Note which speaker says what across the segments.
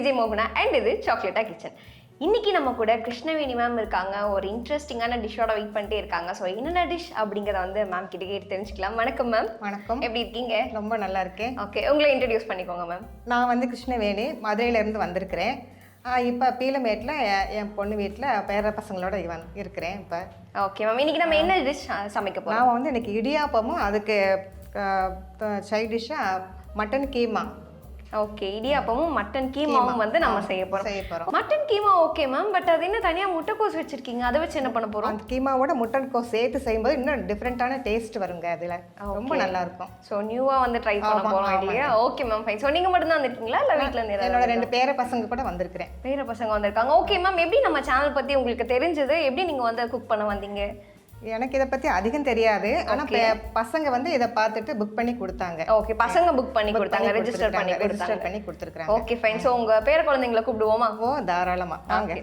Speaker 1: விஜய் மோகனா அண்ட் இது சாக்லேட்டா கிச்சன். இன்னைக்கு நம்ம கூட கிருஷ்ணவேணி மேம் இருக்காங்க. ஒரு இன்ட்ரெஸ்டிங்கான டிஷ்ஷோட வெயிட் பண்ணிட்டே இருக்காங்க. ஸோ என்னென்ன டிஷ் அப்படிங்கிறத வந்து மேம் கிட்ட கேட்டு தெரிஞ்சுக்கலாம். வணக்கம் மேம்.
Speaker 2: வணக்கம்.
Speaker 1: எப்படி இருக்கீங்க?
Speaker 2: ரொம்ப நல்லா இருக்கேன்.
Speaker 1: ஓகே, உங்களை இன்ட்ரடியூஸ் பண்ணிக்கோங்க மேம்.
Speaker 2: நான் வந்து கிருஷ்ணவேணி, மதுரையிலேருந்து வந்திருக்கிறேன். இப்போ பீலமேட்டில் என் பொண்ணு வீட்டில் பேர பசங்களோட இருக்கிறேன் இப்போ.
Speaker 1: ஓகே மேம், இன்னைக்கு நம்ம என்ன டிஷ் சமைக்க போகிறோம்?
Speaker 2: நான் வந்து இன்னைக்கு இடியாப்பமும் அதுக்கு சைட் டிஷ்ஷாக மட்டன் கீமா.
Speaker 1: ஓகே, இடியாப்பமும் மட்டன் கீமாவும் வந்து நம்ம செய்ய போறோம். Mutton keema okay ma'am, but அது என்ன தனியா முட்டைக்கோஸ் வச்சிருக்கீங்க, அதை வச்சு என்ன பண்ண போறோம்?
Speaker 2: அந்த கீமாவோட முட்டைக்கோஸ் சேர்த்து செய்யும்போது இன்னும் டிஃப்ரெண்டான டேஸ்ட் வருங்க. அதுல ரொம்ப நல்லா இருக்கும்.
Speaker 1: ஸோ நியூவா வந்து ட்ரை பண்ண போறோம் இல்லையா? Okay ma'am, fine. ஸோ நீங்க மட்டும் தான் வந்திருக்கீங்களா இல்ல வீட்ல இருந்து?
Speaker 2: என்னோட 2 பேர பசங்க கூட வந்திருக்கிறேன்.
Speaker 1: பேர பசங்க வந்திருக்காங்க. ஓகே மேம், எப்படி நம்ம சேனல் பத்தி உங்களுக்கு தெரிஞ்சது? எப்படி நீங்க வந்து குக் பண்ண வந்தீங்க?
Speaker 2: எனக்கு இதை பத்தி அதிகம் தெரியாது. ஆனா பசங்க வந்து இதை பார்த்துட்டு புக் பண்ணி கொடுத்தாங்க.
Speaker 1: ஓகே, பசங்க புக் பண்ணி கொடுத்தாங்க, ரெஜிஸ்டர் பண்ணி
Speaker 2: கொடுத்துருக்காங்க.
Speaker 1: Okay fine. சோ உங்க பேர குழந்தைங்களை கூப்பிடுவோமா?
Speaker 2: ஓ தாராளமா வாங்க.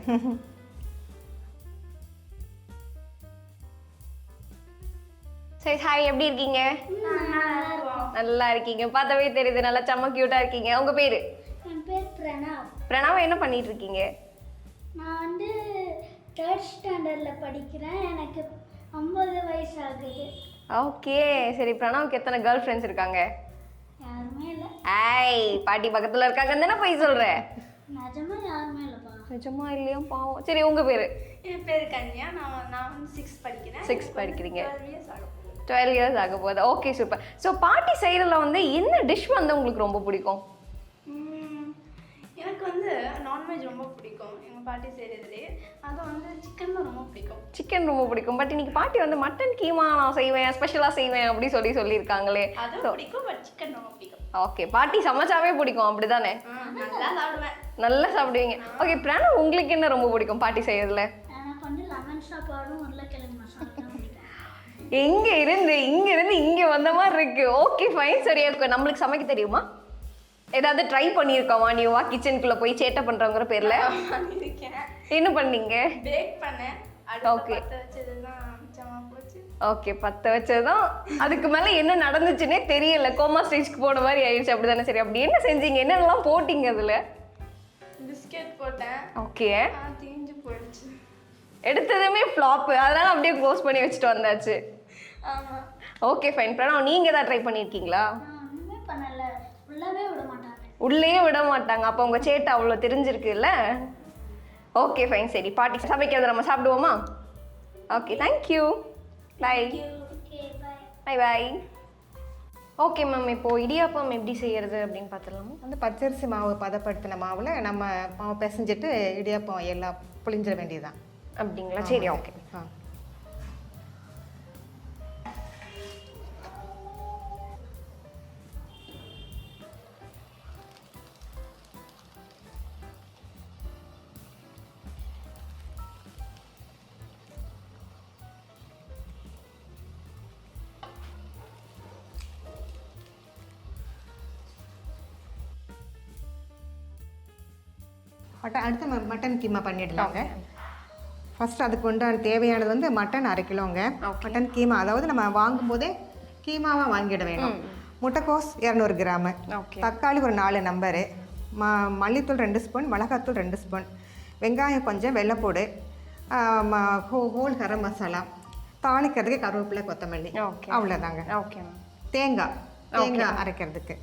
Speaker 1: சரி, ஹாய், எப்படி இருக்கீங்க? நல்லா இருக்கீங்க, பார்த்தாவே தெரியுது. நல்லா செம்ம கியூட்டா இருக்கீங்க. உங்க பேரு?
Speaker 3: என் பேர் பிரணவ்.
Speaker 1: பிரணவ், என்ன பண்ணிட்டு இருக்கீங்க?
Speaker 3: நான் வந்து 3rd ஸ்டாண்டர்டில் படிக்கிறேன். எனக்கு 50 வயசு ஆகுது.
Speaker 1: ஓகே சரி, பிரணவுக்கு எத்தனை கேர்ள் ஃப்ரெண்ட்ஸ் இருக்காங்க?
Speaker 3: யாருமே இல்லை.
Speaker 1: ஐய், பாட்டி பக்கத்துல இருக்காங்கன்னு தானே போய் சொல்ற?
Speaker 3: நிஜமா யாருமே இல்லைப்பா.
Speaker 1: நிஜமா இல்லையா? பாவம். சரி, உங்க பேரு?
Speaker 4: என் பேர் கன்யா. நான் வந்து 6 படிக்கிறேன்.
Speaker 1: 6 படிக்கிறீங்க.
Speaker 4: 12
Speaker 1: 12 இயர்ஸ் ஆக போகுது. Okay super. ஸோ பாட்டி செய்யறதுல வந்து என்ன டிஷ் வந்து உங்களுக்கு ரொம்ப பிடிக்கும்?
Speaker 4: எனக்கு வந்து நான்வெஜ் ரொம்ப பிடிக்கும். எங்கள் பாட்டி செய்கிறதுலே அது வந்து சிக்கன் தான் ரொம்ப பிடிக்கும்.
Speaker 1: சிக்கன் ரொம்ப பிடிக்கும். பட் இன்னைக்கு பாட்டி வந்து மட்டன் கீமா நான் செய்வேன், ஸ்பெஷலாக செய்வேன் அப்படி சொல்லியிருக்காங்களே.
Speaker 4: அது பிடிக்கும், பட் சிக்கன் ரொம்ப பிடிக்கும்.
Speaker 1: ஓகே, பாட்டி சமைச்சாவே பிடிக்கும் அப்படிதானே?
Speaker 4: நல்லா சாப்பிடுவேன்.
Speaker 1: நல்லா சாப்பிடுவீங்க. ஓகே பிரணவ், உங்களுக்கு என்ன ரொம்ப பிடிக்கும் பாட்டி செய்யறதுல?
Speaker 3: எனக்கு வந்து லெமன் சாப்பாடும் உருளைக்கிழங்கு மசாலா தான் பிடிக்கும்.
Speaker 1: இங்க இருந்து இங்க வந்த மாதிரி இருக்கு. Okay fine. சரி, நம்மளுக்கு சமைக்க தெரியுமா? ஏதாவது ட்ரை பண்ணியிருக்கோமா நியூவா கிச்சனுக்குள்ள போய் சேட்டை பண்றவங்கிற பேர்ல? என்ன பண்ணீங்க?
Speaker 4: பேக் பண்ணேன்.
Speaker 1: ஓகே,
Speaker 4: பத்த வச்சதுதான் மிச்சமா போச்சு.
Speaker 1: ஓகே, பத்த வச்சதுதான். அதுக்கு மேல என்ன நடந்துச்சுன்னே தெரியல. கோமா ஸ்டேஜ்க்கு போன மாதிரி ஆயிடுச்சு அப்படிதானே? சரி, அப்படி என்ன செஞ்சீங்க? என்னென்னலாம் போட்டீங்க அதுல?
Speaker 4: பிஸ்கெட் போட்டேன்.
Speaker 1: ஓகே,
Speaker 4: தீஞ்சு போயிடுச்சு.
Speaker 1: எடுத்ததுமே ஃப்ளாப், அதனால அப்படியே க்ளோஸ் பண்ணி வச்சுட்டு வந்தாச்சு.
Speaker 4: ஆமா.
Speaker 1: Okay fine. பிரணவ், நீங்க ஏதாவது ட்ரை பண்ணியிருக்கீங்களா?
Speaker 3: நான் ஒன்றுமே பண்ணலை. உள்ளவே விட மாட்டாங்க.
Speaker 1: உள்ளேயே விட மாட்டாங்க. அப்போ உங்க சேட்டை அவ்வளோ தெரிஞ்சிருக்குல்ல? Okay fine. சரி, பாட்டி சமைக்கிறத நம்ம சாப்பிடுவோமா? Okay, thank you. Bye.
Speaker 3: Okay bye.
Speaker 1: Bye bye. Okay ma'am, இப்போ இடியாப்பம் எப்படி செய்யறது அப்படின்னு பார்த்துடலாமா?
Speaker 2: வந்து பச்சரிசி மாவு பதப்படுத்தின மாவில் நம்ம மாவு பிசைஞ்சிட்டு இடியாப்பம் எல்லாம் புளிஞ்சிட வேண்டியதுதான்.
Speaker 1: அப்படிங்களா? சரி, ஓகே.
Speaker 2: அடுத்து மட்டன் கீமா பண்ணிடலாங்க. ஃபர்ஸ்ட் அதுக்கு உண்டான தேவையானது வந்து மட்டன் 1/2 கிலோங்க. மட்டன் கீமா, அதாவது நம்ம வாங்கும் போதே கீமாவாக வாங்கிட வேணும். முட்டைக்கோஸ் 200 கிராமு, தக்காளி ஒரு 4 நம்பரு, மல்லித்தூள் 2 ஸ்பூன், மிளகாத்தூள் 2 ஸ்பூன், வெங்காயம் கொஞ்சம், வெள்ளைப்பூடு, ஹோல் கரம் மசாலா, தாளிக்கிறதுக்கு கருவேப்பிலை, கொத்தமல்லி, அவ்வளோதாங்க.
Speaker 1: ஓகே.
Speaker 2: தேங்காய் அரைக்கிறதுக்கு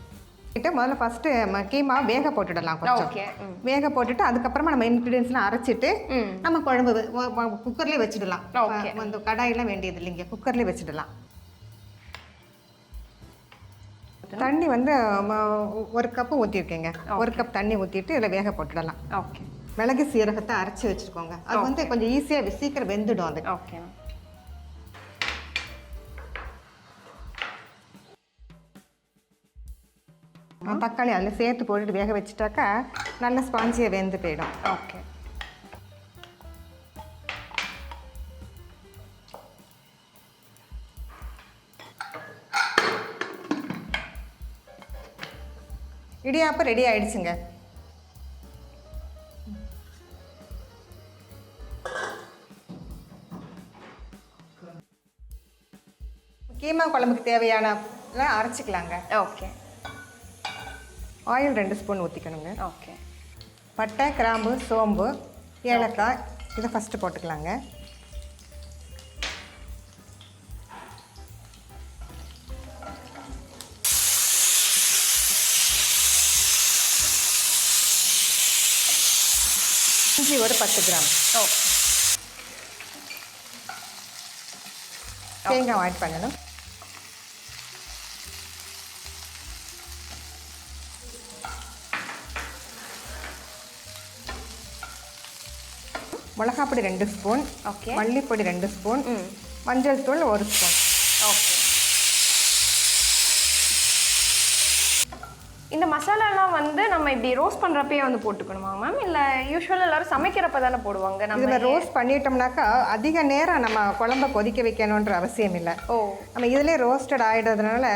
Speaker 2: முதல்ல ஃபர்ஸ்ட்டு கீமா வேக போட்டுடலாம். கொஞ்சம் வேக போட்டுட்டு அதுக்கப்புறமா நம்ம இன்க்ரீடியன்ஸ்லாம் அரைச்சிட்டு நம்ம குழம்பு குக்கர்லேயே வச்சிடலாம். அந்த கடாயெல்லாம் வேண்டியது இல்லைங்க, குக்கர்லேயே வச்சிடலாம். தண்ணி வந்து 1 கப்பு ஊற்றிருக்கேங்க. 1 கப் தண்ணி ஊற்றிட்டு இதில் வேக போட்டுடலாம்.
Speaker 1: ஓகே.
Speaker 2: மிளகு சீரகத்தை அரைச்சி வச்சுருக்கோங்க. அது வந்து கொஞ்சம் ஈஸியாக சீக்கிரம் வெந்துடும் அது.
Speaker 1: ஓகே.
Speaker 2: தக்காளி அதில் சேர்த்து போட்டுட்டு வேக வச்சுட்டாக்கா நல்ல ஸ்பாஞ்சியாக வெந்து போயிடும்.
Speaker 1: ஓகே.
Speaker 2: இடியாப்பம் ரெடி ஆயிடுச்சுங்க. கீமா குழம்புக்கு தேவையான அரைச்சிக்கலாங்க.
Speaker 1: ஓகே.
Speaker 2: ஆயில் 2 ஸ்பூன் ஊற்றிக்கணுங்க.
Speaker 1: ஓகே.
Speaker 2: பட்டை, கிராம்பு, சோம்பு, ஏலக்காய் இதை ஃபஸ்ட்டு போட்டுக்கலாங்க. இஞ்சி ஒரு 10 கிராம். தேங்காய் ஆட் பண்ணணும். மிளகாப்பொடி 2 ஸ்பூன்,
Speaker 1: ஓகே,
Speaker 2: மல்லிப்பொடி 2 ஸ்பூன், மஞ்சள் தூள் 1 ஸ்பூன்.
Speaker 1: ஓகே. இந்த மசாலாலாம் வந்து நம்ம இப்படி ரோஸ்ட் பண்ணுறப்பே வந்து போட்டுக்கணுமா மேம், இல்லை யூஸ்வலாக எல்லாரும் சமைக்கிறப்ப தானே போடுவாங்க? நம்ம
Speaker 2: இதில் ரோஸ்ட் பண்ணிட்டோம்னாக்கா அதிக நேரம் நம்ம குழம்ப கொதிக்க வைக்கணுன்ற அவசியம் இல்லை. நம்ம இதிலே ரோஸ்டட் ஆகிடுறதுனால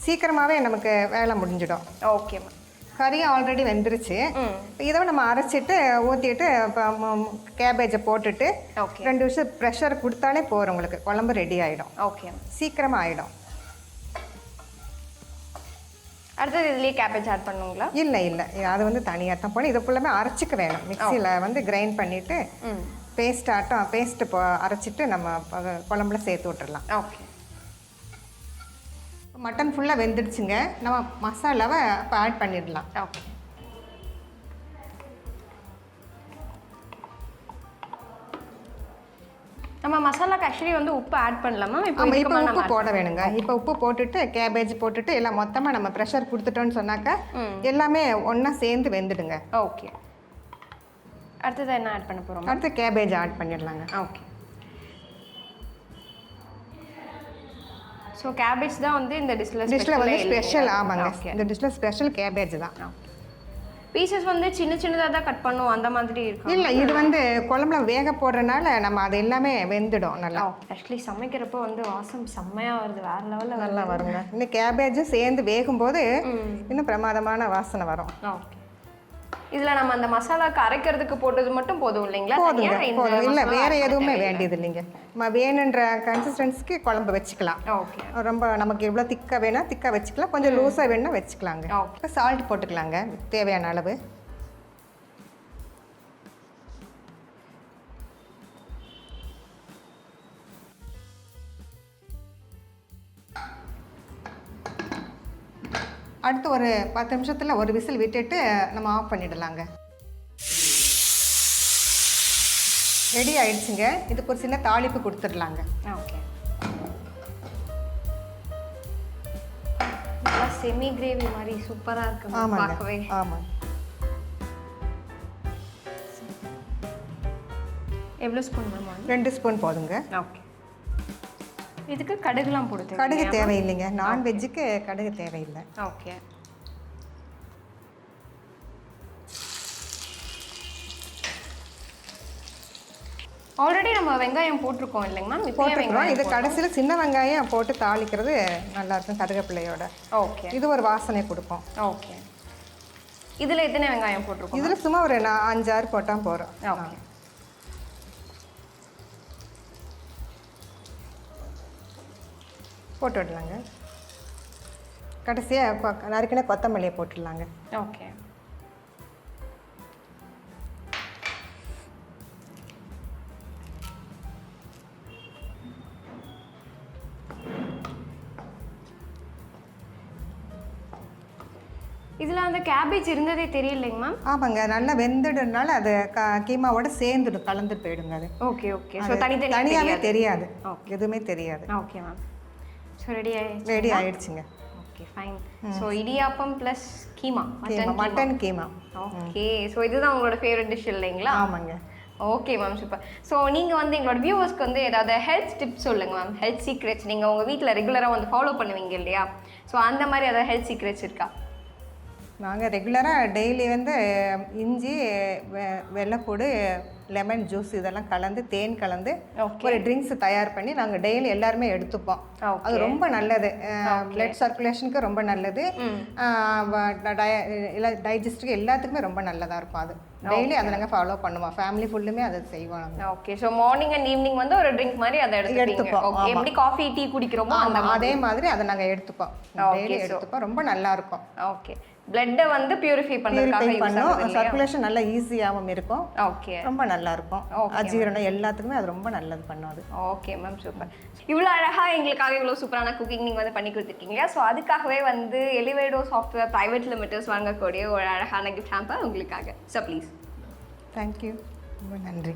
Speaker 2: சீக்கிரமாகவே நமக்கு வேலை முடிஞ்சிடும்.
Speaker 1: Okay ma'am.
Speaker 2: கறி ஆல்ரெடி வெந்துருச்சு. இதை நம்ம அரைச்சிட்டு ஊற்றிட்டு கேபேஜை போட்டுட்டு 2 நிமிஷம் ப்ரெஷர் கொடுத்தாலே போகிறோம், உங்களுக்கு குழம்பு ரெடி ஆகிடும்.
Speaker 1: ஓகே,
Speaker 2: சீக்கிரமாக ஆகிடும்.
Speaker 1: அடுத்தது இதுலேயே கேபேஜ் ஆட் பண்ணுங்களா?
Speaker 2: இல்லை இல்லை, அது வந்து தனியாக தான் போகணும். இது ஃபுல்லாமே அரைச்சிக்க வேணும். மிக்சியில் வந்து கிரைண்ட் பண்ணிவிட்டு பேஸ்ட்டு அரைச்சிட்டு நம்ம குழம்புல சேர்த்து விட்டுறலாம்.
Speaker 1: ஓகே.
Speaker 2: மட்டன் ஃபுல்லாக வெந்துடுச்சுங்க. நம்ம மசாலாவை இப்போ ஆட் பண்ணிடலாம்.
Speaker 1: ஓகே. நம்ம மசாலாக்கு ஆக்சுவலி வந்து உப்பு ஆட் பண்ணலாமா?
Speaker 2: இப்போ உப்பு போட வேணுங்க. இப்போ உப்பு போட்டுட்டு கேபேஜ் போட்டுட்டு எல்லாம் மொத்தமாக நம்ம ப்ரெஷர் கொடுத்துட்டோன்னு சொன்னாக்கா எல்லாமே ஒன்றா சேர்ந்து வெந்துடுங்க.
Speaker 1: ஓகே. அடுத்தது என்ன ஆட் பண்ண போகிறோம்?
Speaker 2: அடுத்து கேபேஜ் ஆட் பண்ணிடலாங்க.
Speaker 1: ஓகே. ஸோ கேபேஜ் தான் வந்து இந்த டிஷ்ல
Speaker 2: வந்து ஸ்பெஷல். ஆமாங்க, இந்த டிஷ்ல ஸ்பெஷல் கேபேஜ் தான்.
Speaker 1: பீசஸ் வந்து சின்ன சின்னதாக தான் கட் பண்ணுவோம், அந்த மாதிரி இருக்கும்.
Speaker 2: இல்லை, இது வந்து குழம்புல வேக போடுறதுனால நம்ம அது எல்லாமே வெந்துடும் நல்லா.
Speaker 1: ஆக்சுவலி சமைக்கிறப்போ வந்து வாசம் செம்மையாக வருது, வேற லெவலில்
Speaker 2: நல்லா வருங்க. இந்த கேபேஜும் சேர்ந்து வேகும்போது இன்னும் பிரமாதமான வாசனை வரும்.
Speaker 1: ஓகே. இதில் நம்ம அந்த மசாலாக்கு அரைக்கிறதுக்கு போட்டது மட்டும் போதும் இல்லைங்களா?
Speaker 2: போதும். இல்லை, வேற எதுவுமே வேண்டியது இல்லைங்க. நம்ம வேணுன்ற கன்சிஸ்டன்சிக்கு குழம்பு வச்சுக்கலாம்.
Speaker 1: ஓகே.
Speaker 2: ரொம்ப நமக்கு எவ்வளோ திக்காக வேணா திக்காக வச்சுக்கலாம், கொஞ்சம் லூஸாக வேணா வச்சுக்கலாங்க. இப்போ சால்ட் போட்டுக்கலாங்க தேவையான அளவு. அடுத்து ஒரு 10 நிமிஷத்தில் ஒரு விசில் விட்டுட்டு நம்ம ஆஃப் பண்ணிடலாங்க. ரெடி ஆயிடுச்சுங்க. இதுக்கு ஒரு சின்ன தாளிப்பு கொடுத்துடலாங்க.
Speaker 1: ஓகே. நல்லா செமி கிரேவி மாதிரி சூப்பராக இருக்கு பார்க்கவே.
Speaker 2: ஆமாம்.
Speaker 1: எவ்வளோ ஸ்பூன் வேணுமா?
Speaker 2: 2 ஸ்பூன் போதுங்க.
Speaker 1: ஓகே. இதுக்கு கடுகுலாம் போடுது?
Speaker 2: கடுகு தேவையில்லைங்க, நான்வெஜ்ஜுக்கு கடுகு தேவையில்லை.
Speaker 1: ஓகே. ஆல்ரெடி நம்ம வெங்காயம் போட்டிருக்கோம் இல்லைங்க மேம்?
Speaker 2: போட்டிருக்கோம். இது கடைசியில் சின்ன வெங்காயம் போட்டு தாளிக்கிறது நல்லாயிருக்கும் கருவேப்பிலையோட.
Speaker 1: ஓகே.
Speaker 2: இது ஒரு வாசனை கொடுக்கும்.
Speaker 1: ஓகே. இதில் எத்தனை வெங்காயம் போட்டிருக்கோம்?
Speaker 2: இதில் சும்மா ஒரு 5-6 போட்டால் போகிறோம்.
Speaker 1: ஓகே.
Speaker 2: போட்டு விடலாங்க. கடைசியாக நறுக்கின கொத்தமல்லியை போட்டுடலாங்க.
Speaker 1: ஓகே. இதில் அந்த கேபேஜ் இருந்ததே தெரியலைங்க மேம்?
Speaker 2: ஆமாங்க, நல்லா வெந்துடுனால அது கீமாவோட சேர்ந்துடும், கலந்து போயிடுங்க அது.
Speaker 1: Okay okay. ஸோ
Speaker 2: தனியாகவே தெரியாது, எதுவுமே தெரியாது.
Speaker 1: Okay ma'am. ஸோ ரெடி
Speaker 2: ஆயிடுச்சுங்க.
Speaker 1: Okay fine. So idiyappam plus keema,
Speaker 2: mutton keema.
Speaker 1: Okay. So இதுதான் உங்களோட ஃபேவரட் டிஷ் இல்லைங்களா?
Speaker 2: ஆமாங்க.
Speaker 1: Okay ma'am, super. ஸோ நீங்கள் வந்து எங்களோட வியூவர்ஸ்க்கு வந்து ஏதாவது ஹெல்த் டிப்ஸ் சொல்லுங்கள் மேம், ஹெல்த் சீக்ரெட்ஸ். நீங்கள் உங்கள் வீட்டில் ரெகுலராக வந்து ஃபாலோ பண்ணுவீங்க இல்லையா? ஸோ அந்த மாதிரி ஏதாவது ஹெல்த் சீக்ரெட்ஸ் இருக்கா?
Speaker 2: நாங்கள் ரெகுலராக டெய்லி வந்து இஞ்சி, வெள்ளைப்பூடு, லெமன் ஜூஸ் இதெல்லாம் கலந்து தேன் கலந்து ஒரு ட்ரிங்க்ஸ் தயார் பண்ணி நாங்கள் டெய்லி எல்லாருமே எடுத்துப்போம். அது ரொம்ப நல்லது, பிளட் சர்க்குலேஷனுக்கு ரொம்ப நல்லது, டைஜஸ்டுக்கு எல்லாத்துக்குமே ரொம்ப நல்லதாக இருக்கும். அது டெய்லி அதை நாங்கள் ஃபாலோ பண்ணுவோம், ஃபேமிலி ஃபுல்லுமே அதை செய்வோம்.
Speaker 1: Okay. So morning and evening வந்து ஒரு ட்ரிங்க் மாதிரி அதை எடுத்துப்போம். எப்படி காஃபி டீ குடிக்கிறோமோ
Speaker 2: அதே மாதிரி அதை நாங்கள் எடுத்துப்போம், டெய்லி எடுத்துப்போம். ரொம்ப நல்லா இருக்கும்.
Speaker 1: ஓகே. பிளட்டை வந்து பியூரிஃபை பண்ணுறதுக்காக
Speaker 2: பியூரிஃபை
Speaker 1: யூஸ்
Speaker 2: பண்ணும்,
Speaker 1: ஆகுது இல்லையா?
Speaker 2: சர்க்குலேஷன் நல்லா ஈஸியாகவும் இருக்கும்,
Speaker 1: ஓகே
Speaker 2: ரொம்ப நல்லா இருக்கும். அஜீரணம் எல்லாத்துக்குமே அது ரொம்ப நல்லது பண்ணும் அது.
Speaker 1: Okay ma'am, super. இவ்வளோ அழகாக எங்களுக்காக இவ்வளோ சூப்பரான குக்கிங் நீங்கள் வந்து பண்ணி கொடுத்துருக்கீங்க. ஸோ அதுக்காகவே வந்து எலிவேடோ சாஃப்ட்வேர் பிரைவேட் லிமிட்டர்ஸ் வாங்கக்கூடிய ஒரு அழகான கிஃப்ட் ஹேம்பர் உங்களுக்காக. So please.
Speaker 2: தேங்க்யூ, ரொம்ப நன்றி.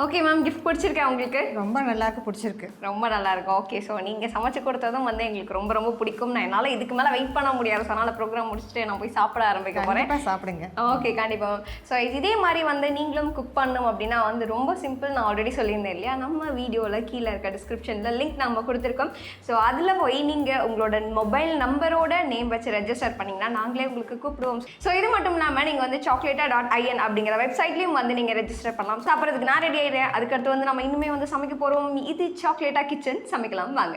Speaker 1: ஓகே மேம், கிஃப்ட் பிடிச்சிருக்கேன் உங்களுக்கு?
Speaker 2: ரொம்ப நல்லாருக்கு, பிடிச்சிருக்கு.
Speaker 1: ரொம்ப நல்லா இருக்கும். ஓகே, ஸோ நீங்கள் சமைச்சு கொடுத்ததும் வந்து எங்களுக்கு ரொம்ப ரொம்ப பிடிக்கும். நான் என்னால் இதுக்கு மேலே வெயிட் பண்ண முடியாது. ஸோ அதனால் ப்ரோக்ராம் முடிச்சுட்டு நான் போய் சாப்பிட ஆரம்பிக்க போகிறேன்.
Speaker 2: சாப்பிடுங்க.
Speaker 1: ஓகே, கண்டிப்பாக மேம். ஸோ இதே மாதிரி வந்து நீங்களும் குக் பண்ணணும் அப்படின்னா வந்து ரொம்ப சிம்பிள். நான் ஆல்ரெடி சொல்லியிருந்தேன் இல்லையா, நம்ம வீடியோவில் கீழே இருக்க டிஸ்கிரிப்ஷனில் லிங்க் நம்ம கொடுத்துருக்கோம். ஸோ அதில் போய் நீங்கள் உங்களோட மொபைல் நம்பரோட நேம் வச்சு ரெஜிஸ்டர் பண்ணிங்கன்னா நாங்களே உங்களுக்கு கூப்பிடுவோம். ஸோ இது மட்டும் இல்லாமல் நீங்கள் வந்து chocolata.in அப்படிங்கிற வெப்சைட்லேயும் வந்து நீங்கள் ரெஜிஸ்டர் பண்ணலாம். சாப்பிட்றதுக்கு நான் ரெடி ஆகிடுறேன். அதுக்கடுத்து வந்து நம்ம இன்னுமே வந்து சமைக்க போகிறோம். இது சாக்லேட்டா கிச்சன், சமைக்கலாம் வாங்க.